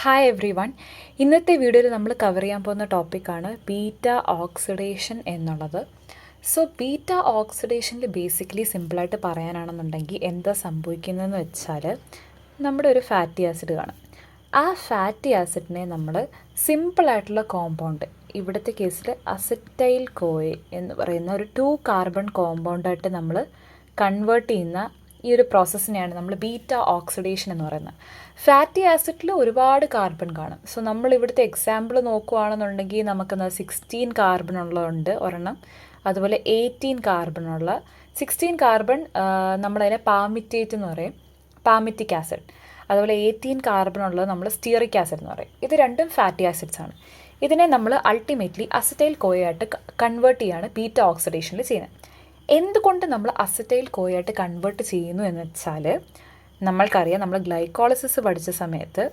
Hi every one. ഇന്നത്തെ വീഡിയോയിൽ നമ്മൾ കവർ ചെയ്യാൻ പോകുന്ന ടോപ്പിക്കാണ് ബീറ്റ ഓക്സിഡേഷൻ എന്നുള്ളത്. സോ ബീറ്റ ഓക്സിഡേഷനിൽ ബേസിക്കലി സിമ്പിളായിട്ട് പറയാനാണെന്നുണ്ടെങ്കിൽ എന്താ സംഭവിക്കുന്നതെന്ന് വെച്ചാൽ നമ്മുടെ ഒരു ഫാറ്റി ആസിഡ് കാണും. ആ ഫാറ്റി ആസിഡിനെ നമ്മൾ സിമ്പിളായിട്ടുള്ള കോമ്പൗണ്ട്, ഇവിടുത്തെ കേസിൽ അസറ്റൈൽ കോയെ എന്ന് പറയുന്ന ഒരു 2 കാർബൺ കോമ്പൗണ്ടായിട്ട് നമ്മൾ കൺവേർട്ട് ചെയ്യുന്ന ഈ ഒരു പ്രോസസ്സിനെയാണ് നമ്മൾ ബീറ്റ ഓക്സിഡേഷൻ എന്ന് പറയുന്നത്. ഫാറ്റി ആസിഡിൽ ഒരുപാട് കാർബൺ കാണും. സോ നമ്മൾ ഇവിടുത്തെ എക്സാമ്പിൾ നോക്കുകയാണെന്നുണ്ടെങ്കിൽ നമുക്ക് 16 കാർബൺ ഉള്ളതുണ്ട് ഒരെണ്ണം, അതുപോലെ 18 കാർബണുള്ള 16 കാർബൺ നമ്മളതിനെ പാമിറ്റേറ്റ് എന്ന് പറയും, പാമിറ്റിക് ആസിഡ്. അതുപോലെ 18 കാർബൺ ഉള്ളത് നമ്മൾ സ്റ്റിയറിക് ആസിഡ് എന്ന് പറയും. ഇത് രണ്ടും ഫാറ്റി ആസിഡ്സ് ആണ്. ഇതിനെ നമ്മൾ അൾട്ടിമേറ്റ്ലി അസറ്റൈൽ കോയായിട്ട് കൺവേർട്ട് ചെയ്യാണ് ബീറ്റ ഓക്സിഡേഷനിൽ ചെയ്യുന്നത്. എന്തുകൊണ്ട് നമ്മൾ അസറ്റൈൽ കോയായിട്ട് കൺവേർട്ട് ചെയ്യുന്നു എന്ന് വെച്ചാൽ, നമ്മൾക്കറിയാം നമ്മൾ ഗ്ലൈക്കോളിസിസ് പഠിച്ച സമയത്ത്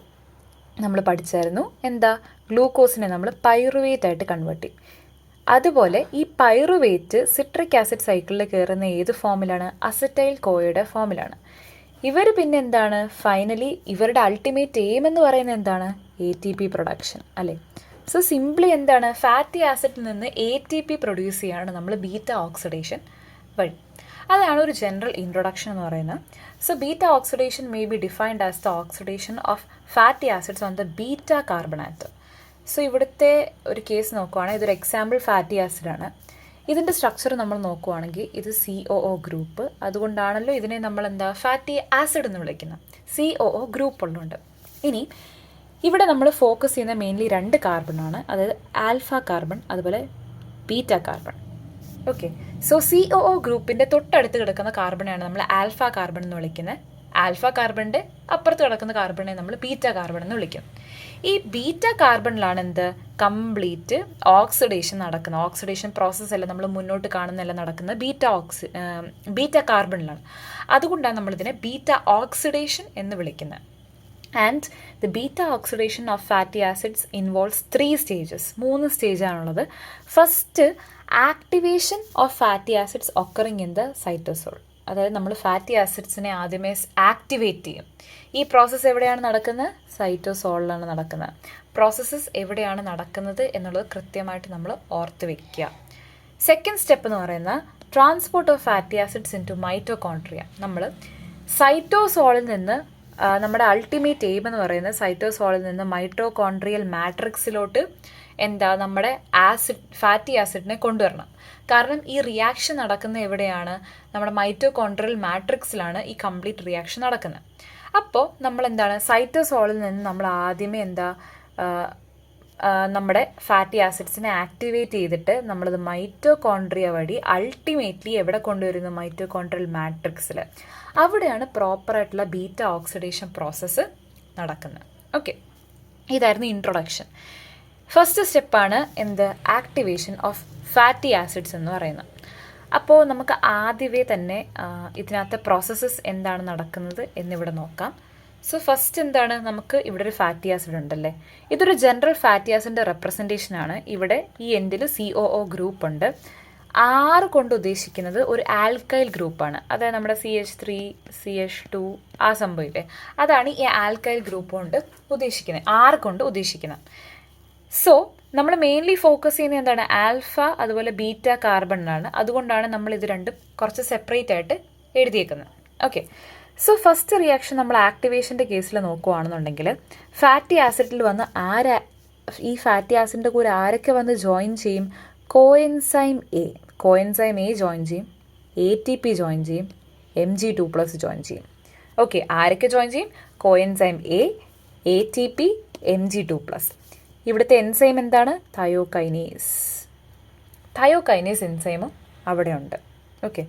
നമ്മൾ പഠിച്ചായിരുന്നു എന്താ, ഗ്ലൂക്കോസിനെ നമ്മൾ പൈറുവേറ്റ് ആയിട്ട് കൺവേർട്ട് ചെയ്യും. അതുപോലെ ഈ പൈറുവേറ്റ് സിട്രിക് ആസിഡ് സൈക്കിളിൽ കയറുന്ന ഏത് ഫോമിലാണ്? അസറ്റൈൽ കോയയുടെ ഫോമിലാണ്. ഇവർ പിന്നെ എന്താണ്, ഫൈനലി ഇവരുടെ അൾട്ടിമേറ്റ് എയിം എന്ന് പറയുന്നത് എന്താണ്? ATP പ്രൊഡക്ഷൻ അല്ലേ. സോ സിംപ്ലി എന്താണ്, ഫാറ്റി ആസിഡിൽ നിന്ന് ATP പ്രൊഡ്യൂസ് ചെയ്യാണ് നമ്മൾ ബീറ്റ ഓക്സിഡേഷൻ വഴി. അതാണ് ഒരു ജനറൽ ഇൻട്രൊഡക്ഷൻ എന്ന് പറയുന്നത്. So beta oxidation may be defined as the oxidation of fatty acids on the beta carbon atom. So ഇവിടുത്തെ ഒരു കേസ് നോക്കുവാണെങ്കിൽ ഇതൊരു എക്സാമ്പിൾ ഫാറ്റി ആസിഡാണ്. ഇതിൻ്റെ സ്ട്രക്ചർ നമ്മൾ നോക്കുവാണെങ്കിൽ ഇത് COO ഗ്രൂപ്പ്, അതുകൊണ്ടാണല്ലോ ഇതിനെ നമ്മൾ എന്താ ഫാറ്റി ആസിഡ് എന്ന് വിളിക്കുന്നത്, COO ഗ്രൂപ്പ് ഉള്ളതുകൊണ്ട്. ഇനി ഇവിടെ നമ്മൾ ഫോക്കസ് ചെയ്യുന്ന മെയിൻലി 2 കാർബണാണ്, അതായത് ആൽഫ കാർബൺ അതുപോലെ beta carbon. Okay, so COO ഗ്രൂപ്പിൻ്റെ തൊട്ടടുത്ത് കിടക്കുന്ന കാർബണാണ് നമ്മൾ ആൽഫ കാർബൺ എന്ന് വിളിക്കുന്നത്. ആൽഫ കാർബണിൻ്റെ അപ്പുറത്ത് കിടക്കുന്ന കാർബണിനെ നമ്മൾ ബീറ്റ കാർബൺ എന്ന് വിളിക്കും. ഈ ബീറ്റ കാർബണിലാണ് എന്ത്, കംപ്ലീറ്റ് ഓക്സിഡേഷൻ നടക്കുന്നത്. ഓക്സിഡേഷൻ പ്രോസസ്സ് എല്ലാം നമ്മൾ മുന്നോട്ട് കാണുന്നതെല്ലാം നടക്കുന്നത് ബീറ്റ കാർബണിലാണ്. അതുകൊണ്ടാണ് നമ്മളിതിനെ ബീറ്റ ഓക്സിഡേഷൻ എന്ന് വിളിക്കുന്നത്. And the beta oxidation of fatty acids involves 3 stages. 3 സ്റ്റേജാണുള്ളത്. First, activation of fatty acids occurring in the cytosol. അതായത് നമ്മൾ ഫാറ്റി ആസിഡ്സിനെ ആദ്യമേ ആക്ടിവേറ്റ് ചെയ്യും. ഈ പ്രോസസ്സ് എവിടെയാണ് നടക്കുന്നത്? സൈറ്റോസോളിലാണ് നടക്കുന്നത്. പ്രോസസ്സസ് എവിടെയാണ് നടക്കുന്നത് എന്നുള്ളത് കൃത്യമായിട്ട് നമ്മൾ ഓർത്ത് വയ്ക്കുക. സെക്കൻഡ് സ്റ്റെപ്പ് എന്ന് പറയുന്നത് transport of fatty acids into mitochondria. നമ്മൾ സൈറ്റോസോളിൽ നിന്ന് നമ്മുടെ അൾട്ടിമേറ്റ് എയിം എന്ന് പറയുന്നത് സൈറ്റോസോളിൽ നിന്ന് മൈറ്റോകോൺട്രിയൽ മാട്രിക്സിലോട്ട് എന്താ നമ്മുടെ ഫാറ്റി ആസിഡിനെ കൊണ്ടുവരണം. കാരണം ഈ റിയാക്ഷൻ നടക്കുന്ന എവിടെയാണ്? നമ്മുടെ മൈറ്റോകോൺട്രിയൽ മാട്രിക്സിലാണ് ഈ കംപ്ലീറ്റ് റിയാക്ഷൻ നടക്കുന്നത്. അപ്പോൾ നമ്മൾ എന്താണ്, സൈറ്റോസോളിൽ നിന്ന് നമ്മൾ ആദ്യമേ എന്താ നമ്മുടെ ഫാറ്റി ആസിഡ്സിനെ ആക്ടിവേറ്റ് ചെയ്തിട്ട് നമ്മളത് മൈറ്റോകോൺട്രിയ വഴി അൾട്ടിമേറ്റ്ലി എവിടെ കൊണ്ടുവരുന്നു? മൈറ്റോകോൺട്രിയൽ മാട്രിക്സിൽ. അവിടെയാണ് പ്രോപ്പറായിട്ടുള്ള ബീറ്റ ഓക്സിഡേഷൻ പ്രോസസ്സ് നടക്കുന്നത്. ഓക്കെ, ഇതായിരുന്നു ഇൻട്രൊഡക്ഷൻ. ഫസ്റ്റ് സ്റ്റെപ്പാണ് എന്ത്, ആക്ടിവേഷൻ ഓഫ് ഫാറ്റി ആസിഡ്സ് എന്ന് പറയുന്നത്. അപ്പോൾ നമുക്ക് ആദ്യമേ തന്നെ ഇതിനകത്തെ പ്രോസസ്സസ് എന്താണ് നടക്കുന്നത് എന്നിവിടെ നോക്കാം. സോ ഫസ്റ്റ് എന്താണ്, നമുക്ക് ഇവിടെ ഒരു ഫാറ്റി ആസിഡ് ഉണ്ടല്ലേ. ഇതൊരു ജനറൽ ഫാറ്റി ആസിഡിൻ്റെ റെപ്രസെൻറ്റേഷനാണ്. ഇവിടെ ഈ എൻഡിൽ COO ഗ്രൂപ്പ് ഉണ്ട്. 6 കൊണ്ട് ഉദ്ദേശിക്കുന്നത് ഒരു ആൽക്കൈൽ ഗ്രൂപ്പാണ്. അതായത് നമ്മുടെ CH3 CH2 ആ സംഭവമില്ലേ, അതാണ് ഈ ആൽക്കൈൽ ഗ്രൂപ്പ് കൊണ്ട് ഉദ്ദേശിക്കുന്നത്, 6 കൊണ്ട് ഉദ്ദേശിക്കുന്നത്. സോ നമ്മൾ മെയിൻലി ഫോക്കസ് ചെയ്യുന്നത് എന്താണ്, ആൽഫ അതുപോലെ ബീറ്റ കാർബണിലാണ്. അതുകൊണ്ടാണ് നമ്മൾ ഇത് രണ്ടും കുറച്ച് സെപ്പറേറ്റ് ആയിട്ട് എഴുതിയേക്കുന്നത്. ഓക്കെ, സോ ഫസ്റ്റ് റിയാക്ഷൻ നമ്മൾ ആക്ടിവേഷൻ്റെ കേസിൽ നോക്കുകയാണെന്നുണ്ടെങ്കിൽ ഫാറ്റി ആസിഡിൽ വന്ന് ഈ ഫാറ്റി ആസിഡിൻ്റെ കൂടെ ആരൊക്കെ വന്ന് ജോയിൻ ചെയ്യും? കോഎൻസൈം എ ജോയിൻ ചെയ്യും, ATP ജോയിൻ ചെയ്യും, Mg2+ ജോയിൻ ചെയ്യും. ഓക്കെ, ആരൊക്കെ ജോയിൻ ചെയ്യും? Coenzyme A, ATP, Mg2+. ഇവിടുത്തെ എൻസൈം എന്താണ്? തയോകൈനേസ് എൻസൈമും അവിടെ ഉണ്ട്. ഓക്കെ,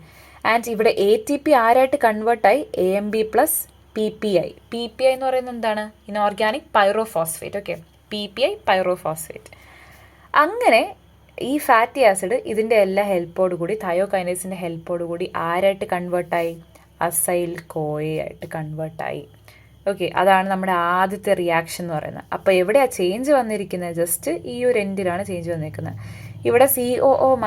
ആൻഡ് ഇവിടെ ATP ആരായിട്ട് കൺവേർട്ടായി? AMB+ PPI എന്ന് പറയുന്നത് എന്താണ്? Inorganic pyrophosphate. Okay, PPI pyrophosphate. അങ്ങനെ ഈ ഫാറ്റി ആസിഡ് ഇതിൻ്റെ എല്ലാ ഹെൽപ്പോടു കൂടി, തയോകൈനേസിൻ്റെ ഹെൽപ്പോടു കൂടി ആരായിട്ട് കൺവേർട്ടായി? അസൈൽ കോയയായിട്ട് കൺവേർട്ടായി. ഓക്കെ, അതാണ് നമ്മുടെ ആദ്യത്തെ റിയാക്ഷൻ എന്ന് പറയുന്നത്. അപ്പോൾ എവിടെയാണ് ചേഞ്ച് വന്നിരിക്കുന്നത്? ജസ്റ്റ് ഈ ഒരു എൻഡിലാണ് ചേഞ്ച് വന്നിരിക്കുന്നത്. ഇവിടെ COO-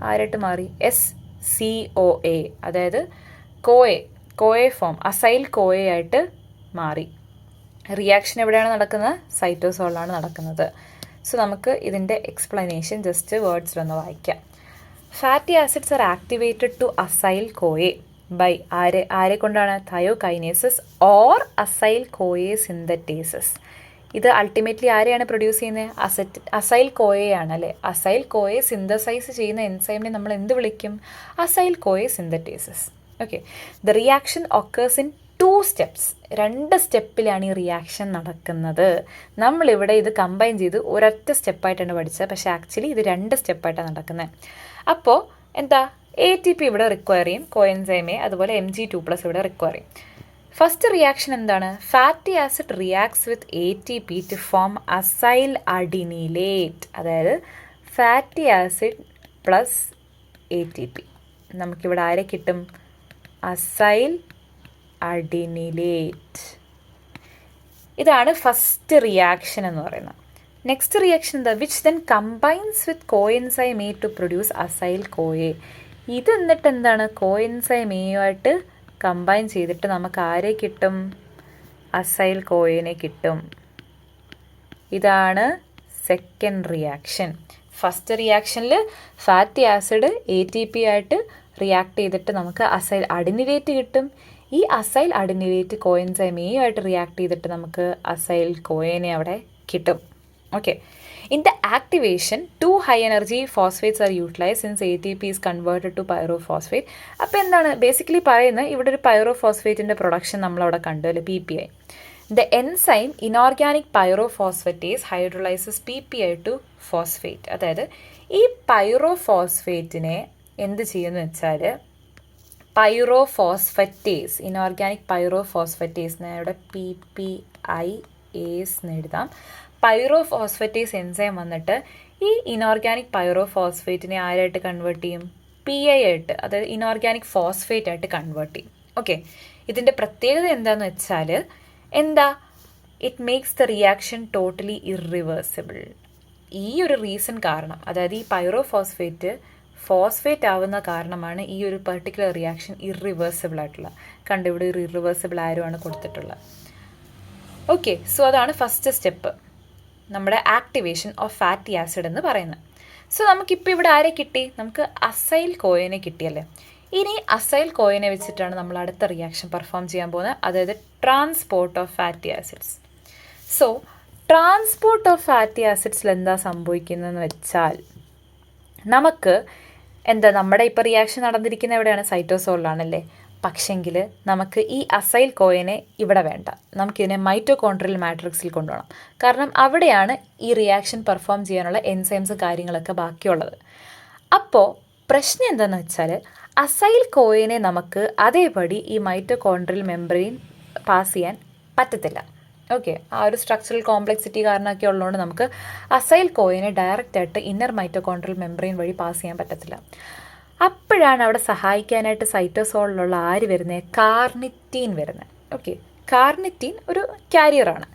ആരായിട്ട് മാറി? SCOA, അതായത് കോയെ ഫോം, അസൈൽ കോയയായിട്ട് മാറി. റിയാക്ഷൻ എവിടെയാണ് നടക്കുന്നത്? സൈറ്റോസോളിലാണ് നടക്കുന്നത്. സോ നമുക്ക് ഇതിൻ്റെ എക്സ്പ്ലനേഷൻ ജസ്റ്റ് വേർഡ്സിലൊന്ന് വായിക്കാം. Fatty acids are activated to acyl CoA by ആരെ കൊണ്ടാണ്? Thiokinases or acyl CoA synthetases. ഇത് അൾട്ടിമേറ്റ്ലി ആരെയാണ് പ്രൊഡ്യൂസ് ചെയ്യുന്നത്? അസൈൽ കോയയാണ് അല്ലേ. അസൈൽ കോയെ സിന്തസൈസ് ചെയ്യുന്ന എൻസൈമിനെ നമ്മൾ എന്ത് വിളിക്കും? Acyl CoA synthetases. Okay. The reaction occurs in 2 steps. 2 സ്റ്റെപ്പിലാണ് ഈ റിയാക്ഷൻ നടക്കുന്നത്. നമ്മളിവിടെ ഇത് കമ്പൈൻ ചെയ്ത് ഒരൊറ്റ സ്റ്റെപ്പായിട്ടാണ് പഠിച്ചത്, പക്ഷേ ആക്ച്വലി ഇത് 2 സ്റ്റെപ്പായിട്ടാണ് നടക്കുന്നത്. അപ്പോൾ എന്താ? ATP ഇവിടെ റിക്വയർ ചെയ്യും, കോഎൻസൈം എ, അതുപോലെ Mg2+ ഇവിടെ റിക്വയർ ചെയ്യും. ഫസ്റ്റ് റിയാക്ഷൻ എന്താണ്? Fatty acid reacts with ATP to form acyl adenylate. അതായത് ഫാറ്റി ആസിഡ് പ്ലസ് ATP. നമുക്കിവിടെ ആരെ കിട്ടും? Acyl adenylate. ഇതാണ് ഫസ്റ്റ് റിയാക്ഷൻ എന്ന് പറയുന്നത്. നെക്സ്റ്റ് റിയാക്ഷൻ എന്താ? Which then combines with coenzyme A to produce acyl CoA. ഇത് എന്നിട്ട് എന്താണ്? കോഎൻസൈം എയുമായിട്ട് കമ്പൈൻ ചെയ്തിട്ട് നമുക്ക് ആരെ കിട്ടും? അസൈൽ കോയനെ കിട്ടും. ഇതാണ് സെക്കൻഡ് റിയാക്ഷൻ. ഫസ്റ്റ് റിയാക്ഷനിൽ ഫാറ്റി ആസിഡ് ATP ആയിട്ട് റിയാക്ട് ചെയ്തിട്ട് നമുക്ക് അസൈൽ അഡിനിലേറ്റ് കിട്ടും. ഈ അസൈൽ അഡിനിലേറ്റ് കോഎൻസൈം എയുമായിട്ട് റിയാക്ട് ചെയ്തിട്ട് നമുക്ക് അസൈൽ കോയനെ അവിടെ കിട്ടും. Okay. In the activation 2 high energy phosphates are utilize since ATP is converted to pyrophosphate. അപ്പോൾ എന്താണ് ബേസിക്കലി പറയുന്നത്? ഇവിടെ ഒരു പൈറോഫോസ്ഫേറ്റിൻ്റെ പ്രൊഡക്ഷൻ നമ്മളവിടെ കണ്ടു അല്ലേ, PPI. The enzyme inorganic pyrophosphatase hydrolyses PPI to phosphate. അതായത് ഈ പൈറോഫോസ്ഫേറ്റിനെ എന്ത് ചെയ്യുമെന്ന് വെച്ചാൽ പൈറോഫോസ്ഫറ്റേസ്, ഇനോർഗാനിക് പൈറോഫോസ്ഫറ്റേസ്, ഇവിടെ PPIAs എന്ന് എഴുതാം. പൈറോഫോസ്ഫറ്റേസ് എൻസൈം വന്നിട്ട് ഈ ഇനോർഗാനിക് പൈറോഫോസ്ഫേറ്റിനെ ആരായിട്ട് കൺവേർട്ട് ചെയ്യും? PI ആയിട്ട്, അതായത് ഇനോർഗാനിക് ഫോസ്ഫേറ്റ് ആയിട്ട് കൺവേർട്ട് ചെയ്യും. ഓക്കെ. ഇതിൻ്റെ പ്രത്യേകത എന്താണെന്ന് വെച്ചാൽ എന്താ? It makes the reaction totally irreversible. ഈ ഒരു റീസൺ കാരണം, അതായത് ഈ പൈറോഫോസ്ഫേറ്റ് ഫോസ്ഫേറ്റ് ആവുന്ന കാരണമാണ് ഈ ഒരു പെർട്ടിക്കുലർ റിയാക്ഷൻ ഇറിവേഴ്സിബിൾ ആയിട്ടുള്ള. കണ്ട് ഇവിടെ ഒരു ഇറിവേഴ്സിബിൾ ആരോയാണ് കൊടുത്തിട്ടുള്ളത്. ഓക്കെ. സോ അതാണ് ഫസ്റ്റ് സ്റ്റെപ്പ്, നമ്മുടെ ആക്ടിവേഷൻ ഓഫ് ഫാറ്റി ആസിഡ് എന്ന് പറയുന്നത്. സോ നമുക്കിപ്പോൾ ഇവിടെ ആരെ കിട്ടി? നമുക്ക് അസൈൽ കോയനെ കിട്ടിയല്ലേ. ഇനി അസൈൽ കോയനെ വെച്ചിട്ടാണ് നമ്മൾ അടുത്ത റിയാക്ഷൻ പെർഫോം ചെയ്യാൻ പോകുന്നത്, അതായത് transport of fatty acids. So transport of fatty ആസിഡ്സിൽ എന്താ സംഭവിക്കുന്നതെന്ന് വെച്ചാൽ നമുക്ക് എന്താ, നമ്മുടെ ഇപ്പോൾ റിയാക്ഷൻ നടന്നിരിക്കുന്ന എവിടെയാണ്? സൈറ്റോസോളിലാണല്ലേ. പക്ഷെങ്കിൽ നമുക്ക് ഈ അസൈൽ കോയനെ ഇവിടെ വേണ്ട, നമുക്കിതിനെ മൈറ്റോകോൺട്രിയൽ മാട്രിക്സിൽ കൊണ്ടുപോകണം. കാരണം അവിടെയാണ് ഈ റിയാക്ഷൻ പെർഫോം ചെയ്യാനുള്ള എൻസൈംസ് കാര്യങ്ങളൊക്കെ ബാക്കിയുള്ളത്. അപ്പോൾ പ്രശ്നം എന്താണെന്ന് വെച്ചാൽ അസൈൽ കോയനെ നമുക്ക് അതേപടി ഈ മൈറ്റോകോൺട്രിയൽ മെംബ്രെയിൻ പാസ് ചെയ്യാൻ പറ്റത്തില്ല. ഓക്കെ. ആ ഒരു സ്ട്രക്ചറൽ കോംപ്ലക്സിറ്റി കാരണമൊക്കെ ഉള്ളതുകൊണ്ട് നമുക്ക് അസൈൽ കോയനെ ഡയറക്റ്റായിട്ട് ഇന്നർ മൈറ്റോകോൺട്രിയൽ മെംബ്രെയിൻ വഴി പാസ് ചെയ്യാൻ പറ്റത്തില്ല. അപ്പോഴാണ് അവിടെ സഹായിക്കാനായിട്ട് സൈറ്റോസോളിലുള്ള ആര് വരുന്നത്? കാർണിറ്റീൻ വരുന്നത്. ഓക്കെ. കാർണിറ്റീൻ ഒരു കാരിയറാണ്.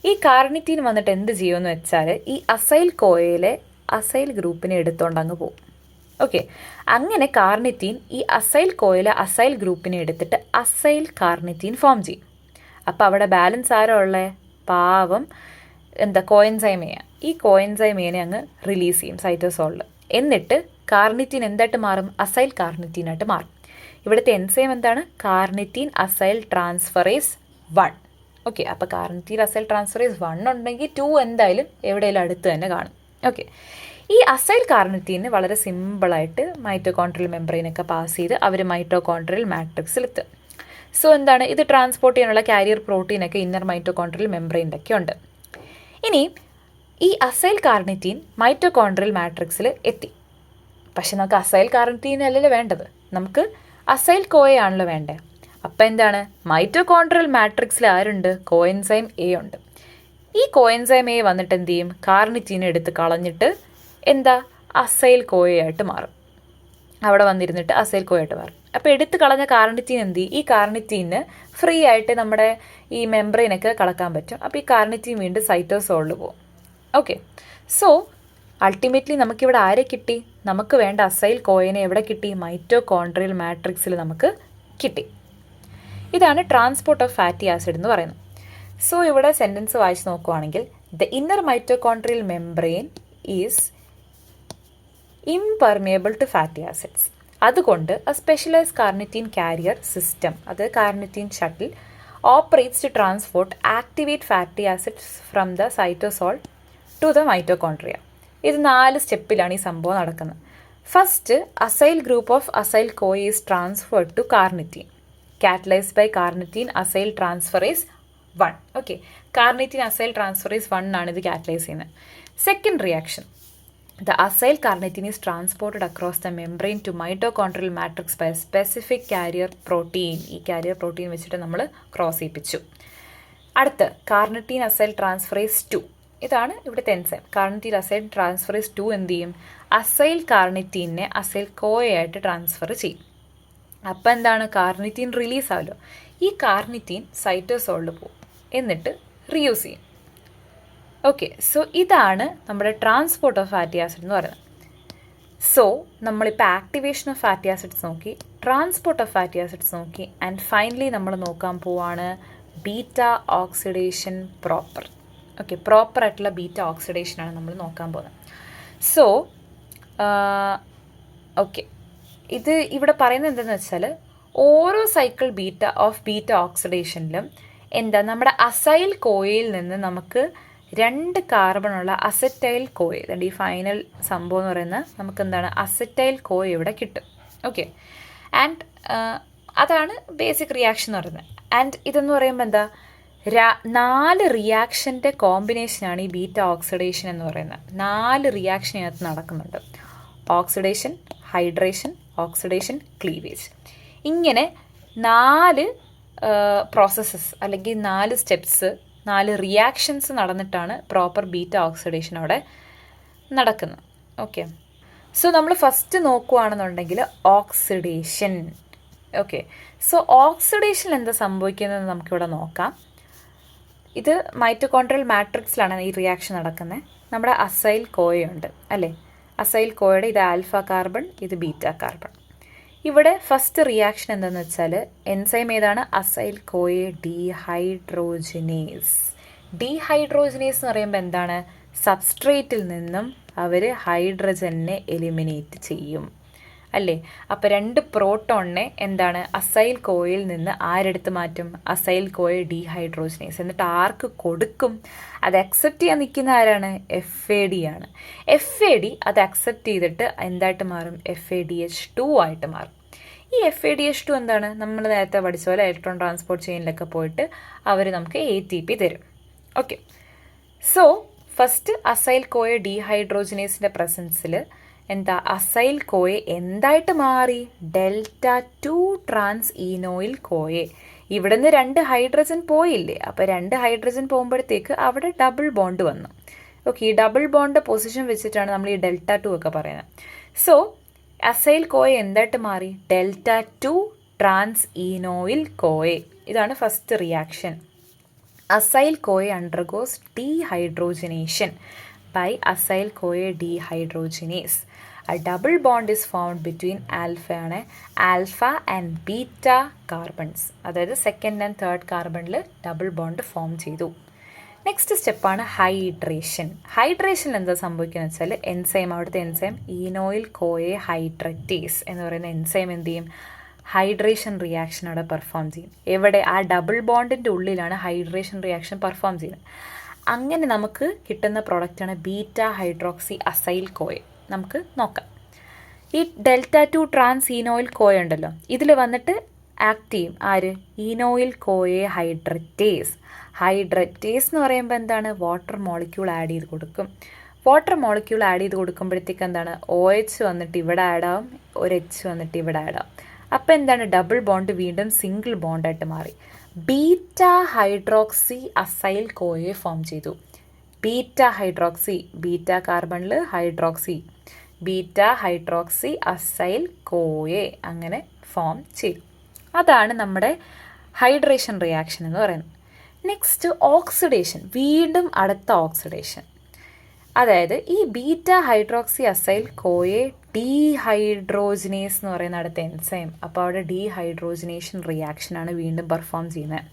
ഈ കാർണിറ്റീൻ വന്നിട്ട് എന്ത് ചെയ്യുമെന്ന് വെച്ചാൽ ഈ അസൈൽ കോയയിലെ അസൈൽ ഗ്രൂപ്പിനെ എടുത്തുകൊണ്ട് അങ്ങ് പോകും. ഓക്കെ. അങ്ങനെ കാർണിറ്റീൻ ഈ അസൈൽ കോയിലെ അസൈൽ ഗ്രൂപ്പിനെ എടുത്തിട്ട് അസൈൽ കാർണിറ്റീൻ ഫോം ചെയ്യും. അപ്പോൾ അവിടെ ബാലൻസ് ആരോ ഉള്ളത്? പാവം എന്താ, കോഎൻസൈമിനെയാണ്. ഈ കോഎൻസൈമിനെ അങ്ങ് റിലീസ് ചെയ്യും സൈറ്റോസോളിൽ. എന്നിട്ട് കാർണിറ്റീൻ എന്തായിട്ട് മാറും? അസൈൽ കാർണിറ്റീനായിട്ട് മാറും. ഇവിടുത്തെ എൻസൈം എന്താണ്? കാർണിറ്റീൻ അസൈൽ ട്രാൻസ്ഫറേസ് 1. ഓക്കെ. അപ്പോൾ കാർണിറ്റീൻ അസൈൽ ട്രാൻസ്ഫറേസ് 1 ഉണ്ടെങ്കിൽ 2 എന്തായാലും എവിടെയെങ്കിലും അടുത്ത് തന്നെ കാണും. ഓക്കെ. ഈ അസൈൽ കാർണിറ്റീന് വളരെ സിമ്പിളായിട്ട് മൈറ്റോകോൺട്രിയൽ മെംബ്രെയിനൊക്കെ പാസ് ചെയ്ത് അവർ മൈറ്റോകോൺട്രിയൽ മാട്രിക്സിലെത്തും. സോ എന്താണ്, ഇത് ട്രാൻസ്പോർട്ട് ചെയ്യാനുള്ള കാരിയർ പ്രോട്ടീനൊക്കെ ഇന്നർ മൈറ്റോകോൺട്രിയൽ മെംബ്രെയിൻ്റെ ഒക്കെ ഉണ്ട്. ഇനി ഈ അസൈൽ കാർണിറ്റീൻ മൈറ്റോകോൺട്രിയൽ മാട്രിക്സിൽ എത്തി. പക്ഷെ നമുക്ക് അസൈൽ കാർണിറ്റീൻ അല്ലല്ലോ വേണ്ടത്, നമുക്ക് അസൈൽ കോയയാണല്ലോ വേണ്ടത്. അപ്പം എന്താണ്, മൈറ്റോകോൺട്രിയൽ മാട്രിക്സിൽ ആരുണ്ട്? കോഎൻസൈം എ ഉണ്ട്. ഈ കോഎൻസൈം എ വന്നിട്ട് എന്ത് ചെയ്യും? കാർണിറ്റീനെ എടുത്ത് കളഞ്ഞിട്ട് എന്താ, അസൈൽ കോയയായിട്ട് മാറും. അവിടെ വന്നിരുന്നിട്ട് അസൈൽ കോയയായിട്ട് മാറും. അപ്പോൾ എടുത്ത് കളഞ്ഞ കാർണിറ്റീൻ എന്ത് ചെയ്യും? ഈ കാർണിറ്റീന് ഫ്രീ ആയിട്ട് നമ്മുടെ ഈ മെംബ്രെയിനൊക്കെ കളക്കാൻ പറ്റും. അപ്പോൾ ഈ കാർണിറ്റീൻ വീണ്ടും സൈറ്റോസോളിൽ പോകും. ഓക്കെ. സോ അൾട്ടിമേറ്റ്ലി നമുക്കിവിടെ ആരെ കിട്ടി? നമുക്ക് വേണ്ട അസൈൽ കോയനെ എവിടെ കിട്ടി? മൈറ്റോകോൺട്രിയൽ മാട്രിക്സിൽ നമുക്ക് കിട്ടി. ഇതാണ് ട്രാൻസ്പോർട്ട് ഓഫ് ഫാറ്റി ആസിഡ് എന്ന് പറയുന്നത്. സോ ഇവിടെ സെൻറ്റൻസ് വായിച്ച് നോക്കുവാണെങ്കിൽ the inner mitochondrial membrane is impermeable to fatty acids. അതുകൊണ്ട് സ്പെഷ്യലൈസ്ഡ് കാർണിറ്റീൻ കാരിയർ സിസ്റ്റം, അത് carnitine shuttle, operates to transport activate fatty acids from the cytosol to the mitochondria. ഇത് 4 സ്റ്റെപ്പിലാണ് ഈ സംഭവം നടക്കുന്നത്. First, acyl group of acyl CoA is transferred to carnitine. Catalysed by carnitine acyl transferase 1. Okay, carnitine acyl transferase 1 ആണ് ഇത് catalyse ചെയ്യുന്നത്. Second reaction, the acyl carnitine is transported across the membrane to mitochondrial matrix by a specific carrier protein. ഈ carrier protein വെച്ചിട്ട് നമ്മൾ cross ചെയ്യിപ്പിച്ചു. അടുത്ത് കാർണിറ്റീൻ acyl transferase 2. ഇതാണ് ഇവിടുത്തെ enzyme. കാർണിറ്റീൻ acyl transferase 2 എന്ത് ചെയ്യും? അസൈൽ കാർണിറ്റീനെ അസൈൽ കോയായിട്ട് ട്രാൻസ്ഫർ ചെയ്യും. അപ്പം എന്താണ്? കാർണിറ്റീൻ റിലീസ് ആവുമല്ലോ. ഈ കാർണിറ്റീൻ സൈറ്റോസോളിൽ പോകും, എന്നിട്ട് റീയൂസ് ചെയ്യും. ഓക്കെ, സോ ഇതാണ് നമ്മുടെ ട്രാൻസ്പോർട്ട് ഓഫ് ഫാറ്റി ആസിഡ് എന്ന് പറയുന്നത്. സോ നമ്മളിപ്പോൾ ആക്ടിവേഷൻ ഓഫ് ഫാറ്റി ആസിഡ്സ് നോക്കി, ട്രാൻസ്പോർട്ട് ഓഫ് ഫാറ്റി ആസിഡ്സ് നോക്കി, ആൻഡ് ഫൈനലി നമ്മൾ നോക്കാൻ പോവാണ് ബീറ്റ ഓക്സിഡേഷൻ പ്രോപ്പർ. ഓക്കെ, പ്രോപ്പറായിട്ടുള്ള ബീറ്റ ഓക്സിഡേഷനാണ് നമ്മൾ നോക്കാൻ പോകുന്നത്. സോ ഓക്കെ, ഇത് ഇവിടെ പറയുന്നത് എന്താണെന്ന് വെച്ചാൽ ഓരോ സൈക്കിൾ ബീറ്റ ഓക്സിഡേഷനിലും നമ്മുടെ അസൈൽ കോയയിൽ നിന്ന് നമുക്ക് 2 കാർബണുള്ള അസറ്റൈൽ കോയ, ഈ ഫൈനൽ സംഭവം എന്ന് പറയുന്നത് നമുക്ക് അസറ്റൈൽ കോയ ഇവിടെ കിട്ടും. ഓക്കെ, ആൻഡ് അതാണ് ബേസിക് റിയാക്ഷൻ എന്ന് പറയുന്നത്. ആൻഡ് ഇതെന്ന് പറയുമ്പോൾ 4 റിയാക്ഷൻ്റെ കോമ്പിനേഷനാണ് ഈ ബീറ്റ ഓക്സിഡേഷൻ എന്ന് പറയുന്നത്. 4 റിയാക്ഷൻ ഇതിനകത്ത് നടക്കുന്നുണ്ട്. Oxidation, hydration, oxidation, cleavage. ഇങ്ങനെ 4 പ്രോസസ്സസ് അല്ലെങ്കിൽ 4 സ്റ്റെപ്സ്, 4 റിയാക്ഷൻസ് നടന്നിട്ടാണ് പ്രോപ്പർ ബീറ്റ ഓക്സിഡേഷൻ അവിടെ നടക്കുന്നത്. ഓക്കെ, സോ നമ്മൾ ഫസ്റ്റ് നോക്കുകയാണെന്നുണ്ടെങ്കിൽ ഓക്സിഡേഷൻ. ഓക്കെ, സോ ഓക്സിഡേഷനിൽ എന്താ സംഭവിക്കുന്നതെന്ന് നമുക്കിവിടെ നോക്കാം. ഇത് മൈറ്റോകോൺട്രിയൽ മാട്രിക്സിലാണ് ഈ റിയാക്ഷൻ നടക്കുന്നത്. നമ്മുടെ അസൈൽ കോയയുണ്ട് അല്ലേ? അസൈൽ കോയയുടെ ഇത് ആൽഫ കാർബൺ, ഇത് ബീറ്റ കാർബൺ. ഇവിടെ ഫസ്റ്റ് റിയാക്ഷൻ എന്താണെന്ന് വെച്ചാൽ എൻസൈം ഏതാണ്? Acyl Koya dehydrogenase. ഡീഹൈഡ്രോജിനേസ് എന്ന് പറയുമ്പോൾ എന്താണ്? സബ്സ്ട്രേറ്റിൽ നിന്നും അവർ ഹൈഡ്രജനെ എലിമിനേറ്റ് ചെയ്യും അല്ലേ? അപ്പോൾ 2 പ്രോട്ടോണിനെ അസൈൽ കോയയിൽ നിന്ന് ആരെടുത്ത് മാറ്റും? Acyl Koya dehydrogenase. എന്നിട്ട് ആർക്ക് കൊടുക്കും? അത് അക്സെപ്റ്റ് ചെയ്യാൻ നിൽക്കുന്ന ആരാണ്? FAD ആണ്. FAD അത് അക്സെപ്റ്റ് ചെയ്തിട്ട് എന്തായിട്ട് മാറും? FADH2 ആയിട്ട് മാറും. ഈ FADH2 എന്താണ്? നമ്മൾ നേരത്തെ പഠിച്ച പോലെ ഇലക്ട്രോൺ ട്രാൻസ്പോർട്ട് ചെയിനിലൊക്കെ പോയിട്ട് അവർ നമുക്ക് ATP തരും. Okay, so first acyl CoA ഡീഹൈഡ്രോജിനേസിൻ്റെ പ്രസൻസിൽ അസൈൽ കോയ എന്തായിട്ട് മാറി? Δ2 ട്രാൻസ് ഈനോയിൽ കോയെ. ഇവിടെ നിന്ന് 2 ഹൈഡ്രജൻ പോയില്ലേ? അപ്പോൾ 2 ഹൈഡ്രജൻ പോകുമ്പോഴത്തേക്ക് അവിടെ ഡബിൾ ബോണ്ട് വന്നു. ഓക്കെ, ഈ ഡബിൾ ബോണ്ട് പൊസിഷൻ വെച്ചിട്ടാണ് നമ്മൾ ഈ Δ2 ഒക്കെ പറയുന്നത്. സോ അസൈൽ കോയ എന്തായിട്ട് മാറി? Δ2 ട്രാൻസ് ഈനോയിൽ കോയെ. ഇതാണ് first reaction. Acyl Koya undergoes dehydrogenation by acyl CoA dehydrogenase. A double bond is formed between alpha and beta carbons. അതായത് സെക്കൻഡ് ആൻഡ് തേർഡ് കാർബണിൽ ഡബിൾ ബോണ്ട് ഫോം ചെയ്തു. നെക്സ്റ്റ് സ്റ്റെപ്പാണ് ഹൈഡ്രേഷൻ. ഹൈഡ്രേഷനിൽ എന്താ സംഭവിക്കുന്നത് വെച്ചാൽ അവിടുത്തെ എൻസൈം ഈനോയിൽ കോയെ ഹൈഡ്രറ്റേസ് എന്ന് പറയുന്ന എൻസൈം എന്ത് ചെയ്യും? ഹൈഡ്രേഷൻ റിയാക്ഷൻ അവിടെ പെർഫോം ചെയ്യും. എവിടെ? ആ ഡബിൾ ബോണ്ടിൻ്റെ ഉള്ളിലാണ് ഹൈഡ്രേഷൻ റിയാക്ഷൻ പെർഫോം ചെയ്യുന്നത്. അങ്ങനെ നമുക്ക് കിട്ടുന്ന പ്രോഡക്റ്റാണ് ബീറ്റ ഹൈഡ്രോക്സി അസൈൽ കോയ. നമുക്ക് നോക്കാം. ഈ Δ2 ട്രാൻസ് ഈനോയിൽ കോയ ഉണ്ടല്ലോ, ഇതിൽ വന്നിട്ട് ആക്ട് ചെയ്യും ആര്? ഈനോയിൽ കോയെ ഹൈഡ്രറ്റേസ്. ഹൈഡ്രറ്റേസ് എന്ന് പറയുമ്പോൾ എന്താണ്? വാട്ടർ മോളിക്യൂൾ ആഡ് ചെയ്ത് കൊടുക്കും. വാട്ടർ മോളിക്യൂൾ ആഡ് ചെയ്ത് കൊടുക്കുമ്പോഴത്തേക്ക് OH വന്നിട്ട് ഇവിടെ ആഡ് ആവും, ഒരു H വന്നിട്ട് ഇവിടെ ആഡ് ആവും. അപ്പോൾ ഡബിൾ ബോണ്ട് വീണ്ടും സിംഗിൾ ബോണ്ടായിട്ട് മാറി. Beta hydroxy acyl CoA form ചെയ്തു. ബീറ്റ ഹൈഡ്രോക്സി, ബീറ്റ കാർബണിൽ hydroxy, beta hydroxy acyl CoA അങ്ങനെ ഫോം ചെയ്തു. അതാണ് നമ്മുടെ ഹൈഡ്രേഷൻ റിയാക്ഷൻ എന്ന് പറയുന്നത്. Next oxidation. വീണ്ടും അടുത്ത ഓക്സിഡേഷൻ. അതായത് ഈ beta hydroxy acyl CoA dehydrogenase എന്ന് പറയുന്ന അടുത്ത എൻസൈം. അപ്പോൾ അവിടെ ഡീഹൈഡ്രോജിനേഷൻ റിയാക്ഷനാണ് വീണ്ടും പെർഫോം ചെയ്യുന്നത്.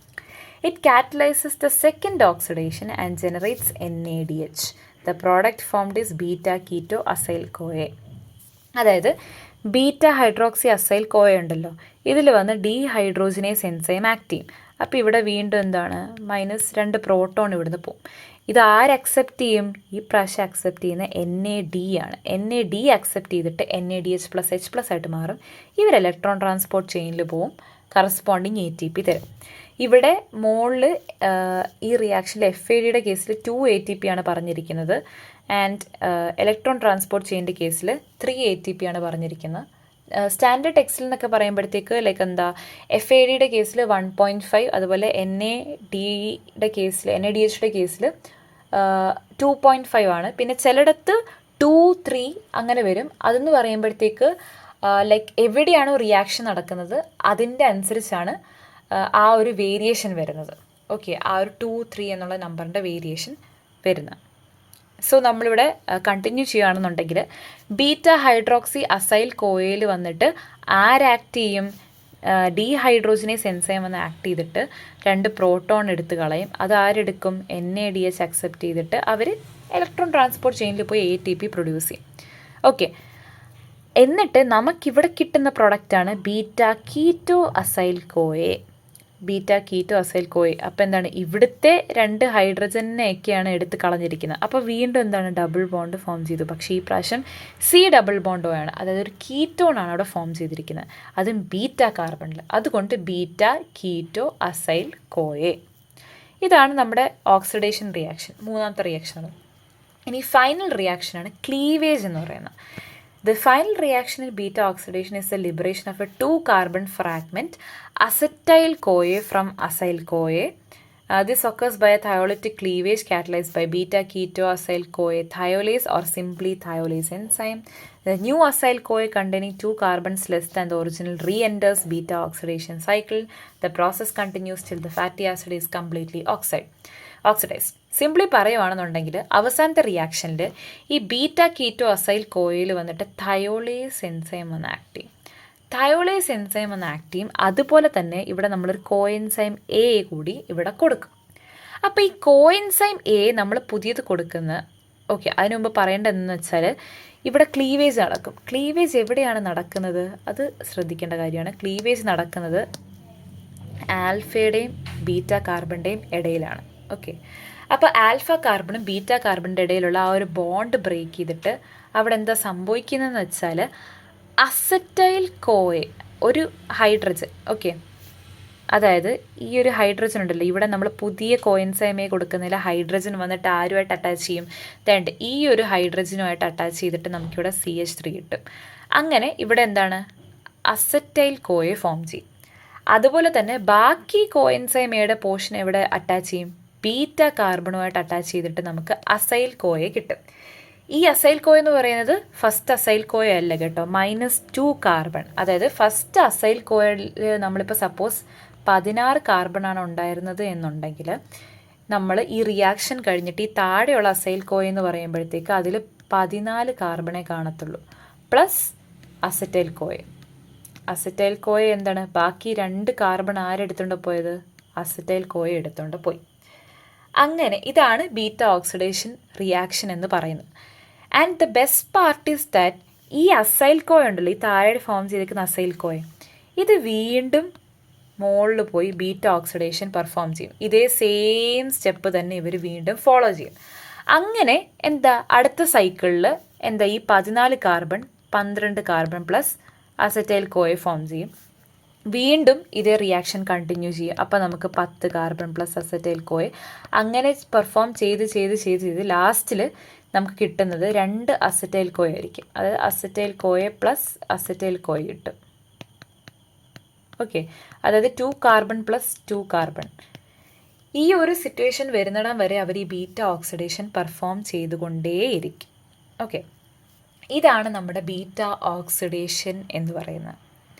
It catalyzes the second oxidation and generates NADH. The product formed is beta keto acyl CoA. അതായത് ബീറ്റ ഹൈഡ്രോക്സി അസൈൽ കോയ ഉണ്ടല്ലോ, ഇതിൽ വന്ന് ഡീഹൈഡ്രോജനേസ് എൻസൈം ആക്ട് ചെയ്യും. അപ്പോൾ ഇവിടെ വീണ്ടും എന്താണ്, -2 പ്രോട്ടോൺ ഇവിടുന്ന് പോകും. ഇത് ആര് അക്സെപ്റ്റ് ചെയ്യും? ഈ പ്രാവശ്യം അക്സെപ്റ്റ് ചെയ്യുന്ന NAD ആണ്. NAD അക്സെപ്റ്റ് ചെയ്തിട്ട് NADH+H+ ആയിട്ട് മാറും. ഇവർ ഇലക്ട്രോൺ ട്രാൻസ്പോർട്ട് ചെയിനിൽ പോവും, കറസ്പോണ്ടിങ് ATP തരും. ഇവിടെ മോളിൽ ഈ റിയാക്ഷനിൽ FADയുടെ കേസിൽ 2 ATP ആണ് പറഞ്ഞിരിക്കുന്നത്, ആൻഡ് ഇലക്ട്രോൺ ട്രാൻസ്പോർട്ട് ചെയിൻ്റെ കേസിൽ 3 ATP ആണ് പറഞ്ഞിരിക്കുന്നത്. സ്റ്റാൻഡേർഡ് ടെക്സ്റ്റിൽ എന്നൊക്കെ പറയുമ്പോഴത്തേക്ക് ലൈക്ക് എന്താ, FADയുടെ കേസിൽ 1.5, അതുപോലെ NADയുടെ കേസിൽ NADHയുടെ കേസിൽ 2.5 ആണ്. പിന്നെ ചിലയിടത്ത് 2, 3 അങ്ങനെ വരും. അതെന്ന് പറയുമ്പോഴത്തേക്ക് ലൈക്ക് എവിടെയാണോ റിയാക്ഷൻ നടക്കുന്നത് അതിൻ്റെ അനുസരിച്ചാണ് ആ ഒരു വേരിയേഷൻ വരുന്നത്. ഓക്കെ, ആ ഒരു 2, 3 എന്നുള്ള നമ്പറിൻ്റെ വേരിയേഷൻ വരുന്നത്. സോ നമ്മളിവിടെ കണ്ടിന്യൂ ചെയ്യുകയാണെന്നുണ്ടെങ്കിൽ ബീറ്റ ഹൈഡ്രോക്സി അസൈൽ കോയയിൽ വന്നിട്ട് ആക്ട് ചെയ്യും? ഡീഹൈഡ്രോജനേസ് എൻസൈം വന്ന് ആക്ട് ചെയ്തിട്ട് 2 പ്രോട്ടോൺ എടുത്ത് കളയും. അത് ആരെടുക്കും? NADH അക്സെപ്റ്റ് ചെയ്തിട്ട് അവർ ഇലക്ട്രോൺ ട്രാൻസ്പോർട്ട് ചെയിനിൽ പോയി ATP പ്രൊഡ്യൂസ് ചെയ്യും. ഓക്കെ, എന്നിട്ട് നമുക്കിവിടെ കിട്ടുന്ന പ്രൊഡക്റ്റാണ് beta keto acyl CoA. Beta keto acyl CoA. അപ്പോൾ എന്താണ്, ഇവിടുത്തെ 2 ഹൈഡ്രജനെയൊക്കെയാണ് എടുത്ത് കളഞ്ഞിരിക്കുന്നത്. അപ്പോൾ വീണ്ടും എന്താണ്, ഡബിൾ ബോണ്ട് ഫോം ചെയ്തു. പക്ഷേ ഈ പ്രാവശ്യം C ഡബിൾ ബോണ്ട് O ആണ്, അതായത് ഒരു കീറ്റോൺ ആണ് അവിടെ ഫോം ചെയ്തിരിക്കുന്നത്, അതും ബീറ്റ കാർബണിൽ. അതുകൊണ്ട് ബീറ്റ കീറ്റോ അസൈൽ കോയെ. ഇതാണ് നമ്മുടെ ഓക്സിഡേഷൻ റിയാക്ഷൻ, മൂന്നാമത്തെ റിയാക്ഷനാണ്. ഇനി ഫൈനൽ റിയാക്ഷനാണ് ക്ലീവേജ് എന്ന് പറയുന്നത്. The final reaction in beta oxidation is the liberation of a 2-carbon fragment acetyl-CoA from acyl-CoA. This occurs by a thiolytic cleavage catalyzed by beta-keto-acyl-CoA thiolase or simply thiolase enzyme. The new acyl-CoA containing 2 carbons less than the original re-enters beta oxidation cycle. The process continues till the fatty acid is completely oxidized. Simply പറയുകയാണെന്നുണ്ടെങ്കിൽ അവസാനത്തെ റിയാക്ഷനിൽ ഈ beta keto acyl കോയയിൽ വന്നിട്ട് തയോളേസ് enzyme വന്ന് act ചെയ്യും. തയോളേസ് enzyme വന്ന് act ചെയ്യും. അതുപോലെ തന്നെ ഇവിടെ നമ്മളൊരു കോഎൻസൈം A കൂടി ഇവിടെ കൊടുക്കും. അപ്പോൾ ഈ കോഎൻസൈം A നമ്മൾ പുതിയത് കൊടുക്കുന്ന, ഓക്കെ, അതിനു മുമ്പ് പറയേണ്ടതെന്ന് വെച്ചാൽ ഇവിടെ ക്ലീവേജ് നടക്കും. ക്ലീവേജ് എവിടെയാണ് നടക്കുന്നത് അത് ശ്രദ്ധിക്കേണ്ട കാര്യമാണ്. ക്ലീവേജ് നടക്കുന്നത് ആൽഫയുടെയും ബീറ്റ കാർബണിൻ്റെയും ഇടയിലാണ്. ഓക്കെ, അപ്പോൾ ആൽഫ കാർബണും ബീറ്റ കാർബണിൻ്റെ ഇടയിലുള്ള ആ ഒരു ബോണ്ട് ബ്രേക്ക് ചെയ്തിട്ട് അവിടെ എന്താ സംഭവിക്കുന്നതെന്ന് വെച്ചാൽ അസറ്റൈൽ കോയെ ഒരു ഹൈഡ്രജൻ, ഓക്കെ, അതായത് ഈ ഒരു ഹൈഡ്രജൻ ഉണ്ടല്ലോ, ഇവിടെ നമ്മൾ പുതിയ കോഎൻസൈമേ കൊടുക്കുന്നില്ല, ഹൈഡ്രജൻ വന്നിട്ട് ആരുമായിട്ട് അറ്റാച്ച് ചെയ്യും? വേണ്ട, ഈ ഒരു ഹൈഡ്രജനുമായിട്ട് അറ്റാച്ച് ചെയ്തിട്ട് നമുക്കിവിടെ CH3 കിട്ടും. അങ്ങനെ ഇവിടെ എന്താണ്, അസറ്റൈൽ കോയെ ഫോം ചെയ്യും. അതുപോലെ തന്നെ ബാക്കി കോഎൻസൈമയുടെ പോർഷൻ എവിടെ അറ്റാച്ച് ചെയ്യും? ബീറ്റ കാർബണുമായിട്ട് അറ്റാച്ച് ചെയ്തിട്ട് നമുക്ക് അസൈൽ കോയെ കിട്ടും. ഈ അസൈൽ കോയ എന്ന് പറയുന്നത് ഫസ്റ്റ് അസൈൽ കോയ അല്ല കേട്ടോ, -2 കാർബൺ. അതായത് ഫസ്റ്റ് അസൈൽ കോയയിൽ നമ്മളിപ്പോൾ സപ്പോസ് 16 കാർബണാണ് ഉണ്ടായിരുന്നത് എന്നുണ്ടെങ്കിൽ നമ്മൾ ഈ റിയാക്ഷൻ കഴിഞ്ഞിട്ട് ഈ താഴെയുള്ള അസൈൽ കോയ എന്ന് പറയുമ്പോഴത്തേക്ക് അതിൽ 14 കാർബണേ കാണത്തുള്ളൂ, plus acetyl Koya. Acetyl Koya എന്താണ്, ബാക്കി 2 കാർബൺ ആരെടുത്തുകൊണ്ട് പോയത്? അസറ്റൈൽ കോയ എടുത്തുകൊണ്ട് പോയി. അങ്ങനെ ഇതാണ് ബീറ്റ ഓക്സിഡേഷൻ റിയാക്ഷൻ എന്ന് പറയുന്നത്. And the best part is that ഈ അസൈൽ കോയ ഉണ്ടല്ലോ, ഈ താഴെ ഫോം ചെയ്തിരിക്കുന്ന അസൈൽ കോയ, ഇത് വീണ്ടും മുകളിൽ പോയി ബീറ്റ ഓക്സിഡേഷൻ പെർഫോം ചെയ്യും. ഇതേ സെയിം സ്റ്റെപ്പ് തന്നെ ഇവർ വീണ്ടും ഫോളോ ചെയ്യും. അങ്ങനെ എന്താ, അടുത്ത സൈക്കിളിൽ എന്താ, ഈ 14 carbon 12 carbon plus acetyl Koya form ചെയ്യും. വീണ്ടും ഇതേ റിയാക്ഷൻ കണ്ടിന്യൂ ചെയ്യും. അപ്പോൾ നമുക്ക് 10 കാർബൺ പ്ലസ് അസറ്റൈൽ കോയ അങ്ങനെ പെർഫോം ചെയ്ത് ലാസ്റ്റിൽ നമുക്ക് കിട്ടുന്നത് 2 അസറ്റൈൽ കോയ ആയിരിക്കും. അതായത് acetyl Koya plus acetyl Koya കിട്ടും. ഓക്കെ, അതായത് 2 കാർബൺ പ്ലസ് 2 കാർബൺ. ഈ ഒരു സിറ്റുവേഷൻ വരുന്നിടം വരെ അവർ ഈ ബീറ്റ ഓക്സിഡേഷൻ പെർഫോം ചെയ്തുകൊണ്ടേയിരിക്കും. ഓക്കെ, ഇതാണ് നമ്മുടെ ബീറ്റ ഓക്സിഡേഷൻ എന്ന് പറയുന്നത്.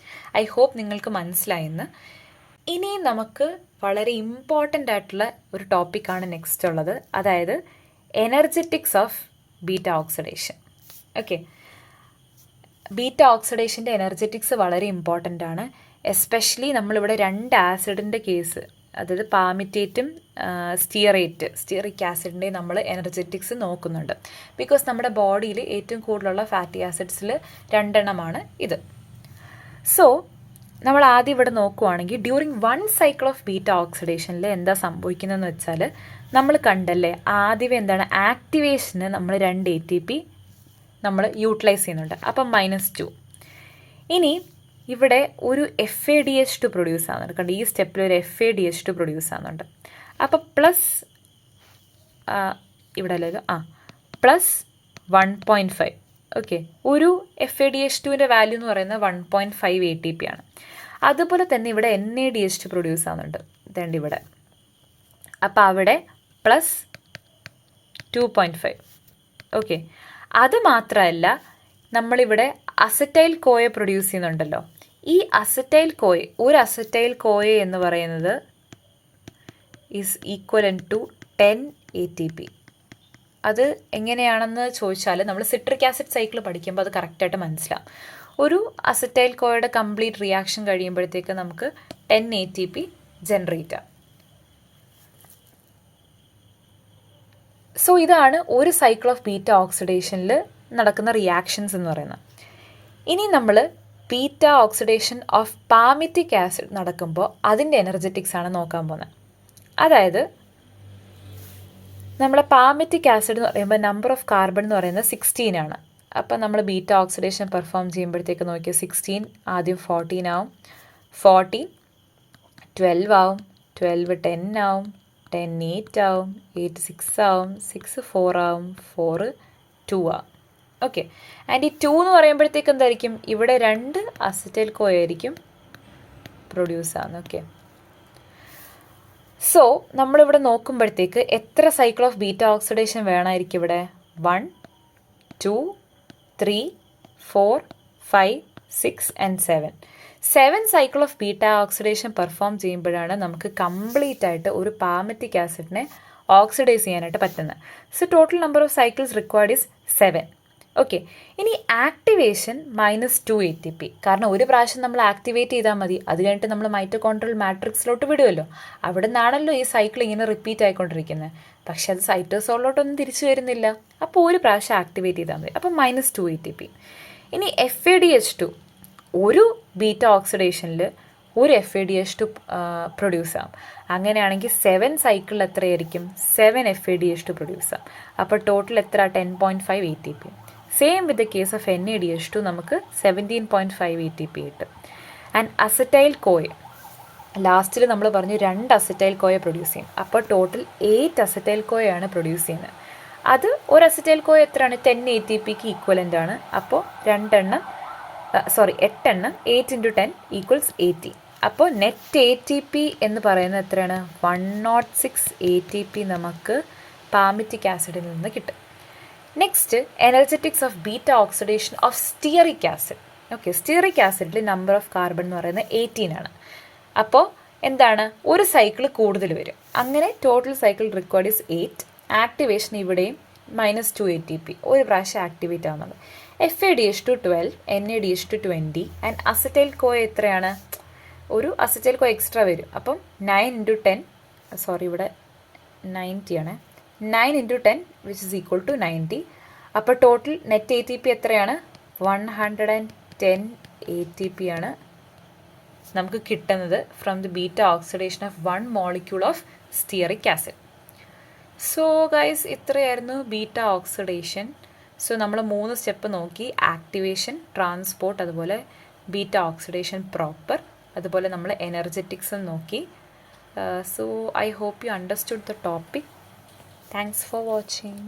ഐ ഹോപ്പ് നിങ്ങൾക്ക് മനസ്സിലായെന്ന്. ഇനി നമുക്ക് വളരെ ഇമ്പോർട്ടൻ്റ് ആയിട്ടുള്ള ഒരു ടോപ്പിക്കാണ് നെക്സ്റ്റ് ഉള്ളത്, അതായത് energetics of beta oxidation. Okay, beta ഓക്സിഡേഷൻ്റെ എനർജറ്റിക്സ് വളരെ ഇമ്പോർട്ടൻ്റ് ആണ്. എസ്പെഷ്യലി നമ്മളിവിടെ 2 ആസിഡിൻ്റെ കേസ് അതായത് പാമിറ്റേറ്റും സ്റ്റിയറിക് ആസിഡിൻ്റെയും നമ്മൾ എനർജറ്റിക്സ് നോക്കുന്നുണ്ട്. ബിക്കോസ് നമ്മുടെ ബോഡിയിൽ ഏറ്റവും കൂടുതലുള്ള ഫാറ്റി ആസിഡ്സിൽ 2 എണ്ണമാണ് ഇത്. സോ നമ്മൾ ആദ്യം ഇവിടെ നോക്കുവാണെങ്കിൽ ഡ്യൂറിങ് 1 സൈക്കിൾ ഓഫ് ബീറ്റ ഓക്സിഡേഷനിൽ എന്താ സംഭവിക്കുന്നതെന്ന് വെച്ചാൽ നമ്മൾ കണ്ടല്ലേ ആദ്യമേ എന്താണ് ആക്ടിവേഷന് നമ്മൾ 2 ATP നമ്മൾ യൂട്ടിലൈസ് ചെയ്യുന്നുണ്ട്. അപ്പം -2. ഇനി ഇവിടെ ഒരു FADH2 പ്രൊഡ്യൂസ് ആകുന്നുണ്ട്. കണ്ട് ഈ സ്റ്റെപ്പിൽ ഒരു FADH2 പ്രൊഡ്യൂസ് ആകുന്നുണ്ട്. അപ്പോൾ പ്ലസ് ഇവിടെ അല്ലല്ലോ +1.5. ഓക്കെ, ഒരു FADH2ൻ്റെ വാല്യൂ എന്ന് പറയുന്നത് 1.5 ATP ആണ്. അതുപോലെ തന്നെ ഇവിടെ NADH2 പ്രൊഡ്യൂസ് ആകുന്നുണ്ട്. ഇതേണ്ട ഇവിടെ. അപ്പോൾ അവിടെ +2.5. ഓക്കെ, അത് മാത്രമല്ല നമ്മളിവിടെ അസറ്റൈൽ കോയ പ്രൊഡ്യൂസ് ചെയ്യുന്നുണ്ടല്ലോ. ഈ അസറ്റൈൽ കോയ എന്ന് പറയുന്നത് ഈസ് ഈക്വലൻ്റ് ടു 10 ATP. അത് എങ്ങനെയാണെന്ന് ചോദിച്ചാൽ നമ്മൾ സിട്രിക് ആസിഡ് സൈക്കിൾ പഠിക്കുമ്പോൾ അത് കറക്റ്റായിട്ട് മനസ്സിലാവും. ഒരു അസറ്റൈൽ കോയുടെ കംപ്ലീറ്റ് റിയാക്ഷൻ കഴിയുമ്പോഴത്തേക്ക് നമുക്ക് 10 ATP ജനറേറ്റ് ആവും. സോ ഇതാണ് ഒരു സൈക്കിൾ ഓഫ് ബീറ്റ ഓക്സിഡേഷനിൽ നടക്കുന്ന റിയാക്ഷൻസ് എന്ന് പറയുന്നത്. ഇനി നമ്മൾ beta oxidation of palmitic acid നടക്കുമ്പോൾ അതിൻ്റെ എനർജറ്റിക്സ് ആണ് നോക്കാൻ പോകുന്നത്. അതായത് നമ്മളെ പാമിറ്റിക് ആസിഡ് എന്ന് പറയുമ്പോൾ നമ്പർ ഓഫ് കാർബൺ എന്ന് പറയുന്നത് 16 ആണ്. അപ്പം നമ്മൾ ബീറ്റ ഓക്സിഡേഷൻ പെർഫോം ചെയ്യുമ്പോഴത്തേക്ക് നോക്കിയാൽ 16 ആദ്യം 14 ആവും, 14 12 ആവും, 12 10 ആവും, 10 8 ആവും, 8 6 ആവും, 6 4 ആവും, 4 2 ആവും. ഓക്കെ, ആൻഡ് ഈ 2 എന്ന് പറയുമ്പോഴത്തേക്ക് എന്തായിരിക്കും ഇവിടെ 2 അസറ്റൈൽ കോയ ആയിരിക്കും പ്രൊഡ്യൂസ് ആവുന്നത്. ഓക്കെ, സോ നമ്മളിവിടെ നോക്കുമ്പോഴത്തേക്ക് എത്ര സൈക്കിൾ ഓഫ് ബീറ്റ ഓക്സിഡേഷൻ വേണമായിരിക്കും ഇവിടെ? 1 2 3 4 5 6 and 7 cycle of beta oxidation perform ചെയ്യുമ്പോഴാണ് നമുക്ക് കംപ്ലീറ്റ് ആയിട്ട് ഒരു പാമിറ്റിക് ആസിഡിനെ ഓക്സിഡൈസ് ചെയ്യാനായിട്ട് പറ്റുന്നത്. So total number of cycles required is 7. Okay, ഇനി ആക്ടിവേഷൻ -2 ATP. കാരണം ഒരു പ്രാവശ്യം നമ്മൾ ആക്ടിവേറ്റ് ചെയ്താൽ മതി, അത് കഴിഞ്ഞിട്ട് നമ്മൾ മൈറ്റോകോൺഡ്രിയൽ മാട്രിക്സിലോട്ട് വിടുമല്ലോ. അവിടെ നിന്നാണല്ലോ ഈ സൈക്കിൾ ഇങ്ങനെ റിപ്പീറ്റ് ആയിക്കൊണ്ടിരിക്കുന്നത്. പക്ഷെ അത് സൈറ്റോസോളിലോട്ടൊന്നും തിരിച്ചു വരുന്നില്ല. അപ്പോൾ ഒരു പ്രാവശ്യം ആക്ടിവേറ്റ് ചെയ്താൽ മതി. അപ്പോൾ -2 ATP. ഇനി FADH2, ഒരു ബീറ്റ ഓക്സിഡേഷനിൽ ഒരു FADH2 പ്രൊഡ്യൂസ് ആകും. അങ്ങനെയാണെങ്കിൽ 7 സൈക്കിളിൽ എത്രയായിരിക്കും? 7 FADH2 പ്രൊഡ്യൂസ് ആകും. അപ്പോൾ ടോട്ടൽ എത്ര? 10.5 ATP. Same with the case of NADH2 നമുക്ക് 17.5 ATP കിട്ടും. ആൻഡ് അസറ്റൈൽ കോയ ലാസ്റ്റിൽ നമ്മൾ പറഞ്ഞു 2 അസറ്റൈൽ കോയ പ്രൊഡ്യൂസ് ചെയ്യും. അപ്പോൾ ടോട്ടൽ 8 അസറ്റൈൽ കോയാണ് പ്രൊഡ്യൂസ് ചെയ്യുന്നത്. അത് ഒരു അസറ്റൈൽ കോയ എത്രയാണ്? 10 ATPക്ക് ഈക്വലൻ്റ് ആണ്. അപ്പോൾ 8 എണ്ണം 8 × 10 = 80. അപ്പോൾ നെറ്റ് ATP എന്ന് പറയുന്നത് എത്രയാണ്? 106 ATP നമുക്ക് പാമിറ്റിക് ആസിഡിൽ നിന്ന് കിട്ടും. Next energetics of beta oxidation of stearic acid. Okay, stearic ആസിഡിൽ നമ്പർ ഓഫ് കാർബൺ എന്ന് പറയുന്നത് 18 ആണ്. അപ്പോൾ എന്താണ്? ഒരു സൈക്കിൾ കൂടുതൽ വരും. അങ്ങനെ total cycle required is 8. Activation ഇവിടെയും -2 ATP ഒരു പ്രാവശ്യം ആക്ടിവേറ്റ് ആവുന്നത്. FADH2 12, NADH2 20 and acetyl Koya എത്രയാണ്? ഒരു അസറ്റൈൽ കോയ എക്സ്ട്രാ വരും. അപ്പം 9 × 10 ഇവിടെ 90 ആണ്. 9 × 10 which is equal to 90. അപ്പോൾ ടോട്ടൽ നെറ്റ് ATP എത്രയാണ്? 110 ATP ആണ് നമുക്ക് കിട്ടുന്നത് from the beta oxidation of 1 molecule of stearic acid. So guys, ഇത്രയായിരുന്നു ബീറ്റ ഓക്സിഡേഷൻ. സോ നമ്മൾ 3 സ്റ്റെപ്പ് നോക്കി: ആക്ടിവേഷൻ, ട്രാൻസ്പോർട്ട്, അതുപോലെ ബീറ്റ ഓക്സിഡേഷൻ പ്രോപ്പർ, അതുപോലെ നമ്മൾ എനർജറ്റിക്സും നോക്കി. So I hope you understood the topic. Thanks for watching.